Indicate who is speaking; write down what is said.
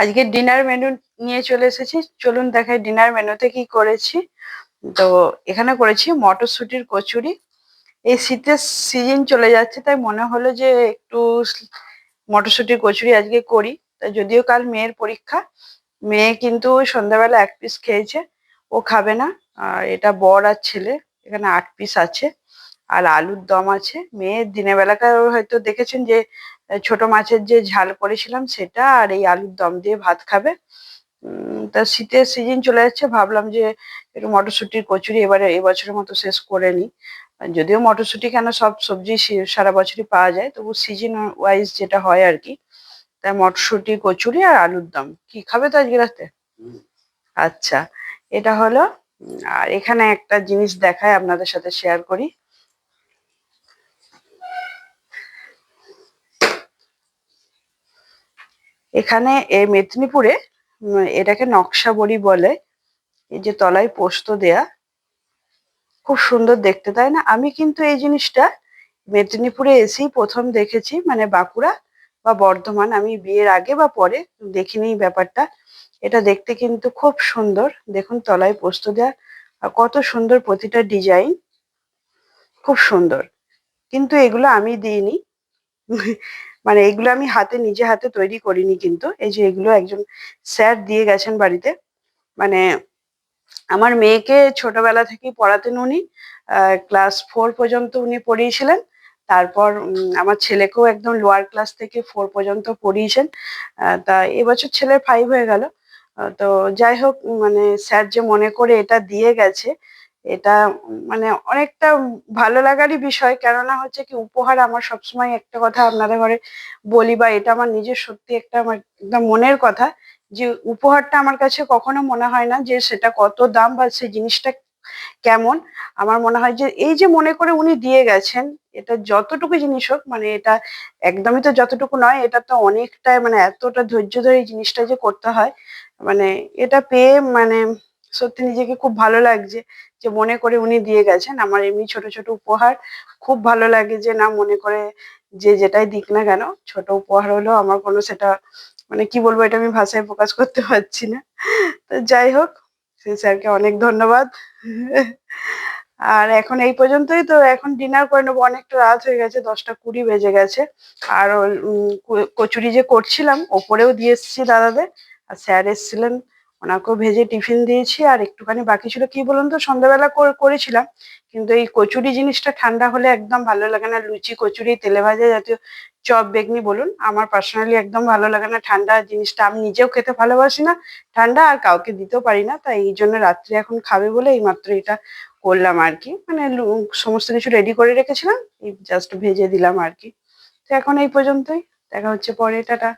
Speaker 1: আজকে dinner menu নিয়ে চলে এসেছি, চলুন দেখাই ডিনার মেনুতে কি করেছি। তো এখানে করেছি মটরশুঁটির কচুরি। এই শীতের সিজন চলে যাচ্ছে, তাই মনে হলো যে একটু মটরশুঁটির কচুরি আজকে করি। তাই যদিও কাল মেয়ের পরীক্ষা, মেয়ে কিন্তু সন্ধ্যাবেলা 1 পিস খেয়েছে, ও খাবে না। আর এটা বর আর ছেলে, এখানে 8 পিস আছে। আর আলুর দম আছে। মেয়ের দিনের বেলাকার হয়তো দেখেছেন যে ছোট মাছের যে ঝাল করেছিলাম সেটা, আর এই আলুর দম দিয়ে ভাত খাবে। তা শীতের সিজন চলে যাচ্ছে, ভাবলাম যে একটু মটরশুঁটির কচুরি এবারে এবছরের মতো শেষ করে নিই। যদিও মটরশুঁটি কেন, সব সবজি সারা বছরই পাওয়া যায়, তবু সিজন ওয়াইজ যেটা হয় আর কি। তাই মটরশুঁটি কচুরি আর আলুর দম। কি খাবে তো আজকে রাতে? আচ্ছা, এটা হলো। আর এখানে একটা জিনিস দেখায় আপনাদের সাথে শেয়ার করি। এখানে এই মেদিনীপুরে এটাকে নকশা বড়ি বলে। এই যে তলায় পোস্ত দেয়া, খুব সুন্দর দেখতে, তাই না? আমি কিন্তু এই জিনিসটা মেদিনীপুরে এসেই প্রথম দেখেছি, মানে বাঁকুড়া বা বর্ধমান, আমি বিয়ের আগে বা পরে দেখিনি এই ব্যাপারটা। এটা দেখতে কিন্তু খুব সুন্দর, দেখুন তলায় পোস্ত দেয়া, আর কত সুন্দর প্রতিটা ডিজাইন, খুব সুন্দর। কিন্তু এগুলো আমি দিইনি। মানে এগুলো আমি নিজে হাতে তৈরি করিনি, কিন্তু এই যে এগুলো একজন স্যার দিয়ে গেছেন বাড়িতে। মানে আমার মেয়েকে ছোটবেলা থেকেই পড়াতেন উনি। ক্লাস 4 পর্যন্ত উনি পড়িয়েছিলেন। তারপর আমার ছেলেকেও একদম লোয়ার ক্লাস থেকে 4 পর্যন্ত পড়িয়েছেন। তা এবছর ছেলের 5 হয়ে গেল। তো যাই হোক, মানে স্যার যে মনে করে এটা দিয়ে গেছে, এটা মানে অনেকটা ভালো লাগারই বিষয়। কেননা হচ্ছে কি, উপহার আমার সবসময় একটা কথা আপনাদের ঘরে বলি, বা এটা আমার নিজের সত্যি একটা আমার একদম মনের কথা, যে উপহারটা আমার কাছে কখনো মনে হয় না যে সেটা কত দাম বা সেই জিনিসটা কেমন। আমার মনে হয় যে এই যে মনে করে উনি দিয়ে গেছেন, এটা যতটুকু জিনিস হোক, মানে এটা একদমই তো যতটুকু নয়, এটা তো অনেকটাই, মানে এতটা ধৈর্য ধরে এই জিনিসটা যে করতে হয়। মানে এটা পেয়ে মানে সত্যি নিজেকে খুব ভালো লাগছে, যে মনে করে উনি দিয়ে গেছেন। আমার এমনি ছোট ছোট উপহার খুব ভালো লাগে, যে না মনে করে যে যেটাই দিক না কেন, ছোট উপহার হলেও আমার কোনো সেটা, মানে কি বলবো, এটা আমি ভাষায় প্রকাশ করতে পারছি না। তো যাই হোক, সেই স্যারকে অনেক ধন্যবাদ। আর এখন এই পর্যন্তই, তো এখন ডিনার করে নেবো, অনেকটা রাত হয়ে গেছে, 10টা 20 বেজে গেছে। আর কচুরি যে করছিলাম ওপরেও দিয়ে এসেছি দাদাদের, আর স্যার এসেছিলেন, ওনাকেও ভেজে টিফিন দিয়েছি। আর একটুখানি বাকি ছিল, কি বলুন তো, সন্ধ্যাবেলা করেছিলাম, কিন্তু এই কচুরি জিনিসটা ঠান্ডা হলে একদম ভালো লাগে না। লুচি কচুরি তেলে ভাজা জাতীয় চপ বেগনি বলুন, আমার পার্সোনালি একদম ভালো লাগে না ঠান্ডা জিনিসটা। আমি নিজেও খেতে ভালোবাসি না ঠান্ডা, আর কাউকে দিতেও পারি না। তাই এই জন্য রাত্রে এখন খাবে বলে এইমাত্র এটা করলাম আর কি। মানে সমস্ত কিছু রেডি করে রেখেছিলাম, এই জাস্ট ভেজে দিলাম আর কি। তো এখন এই পর্যন্তই, দেখা হচ্ছে পরে, টাটা।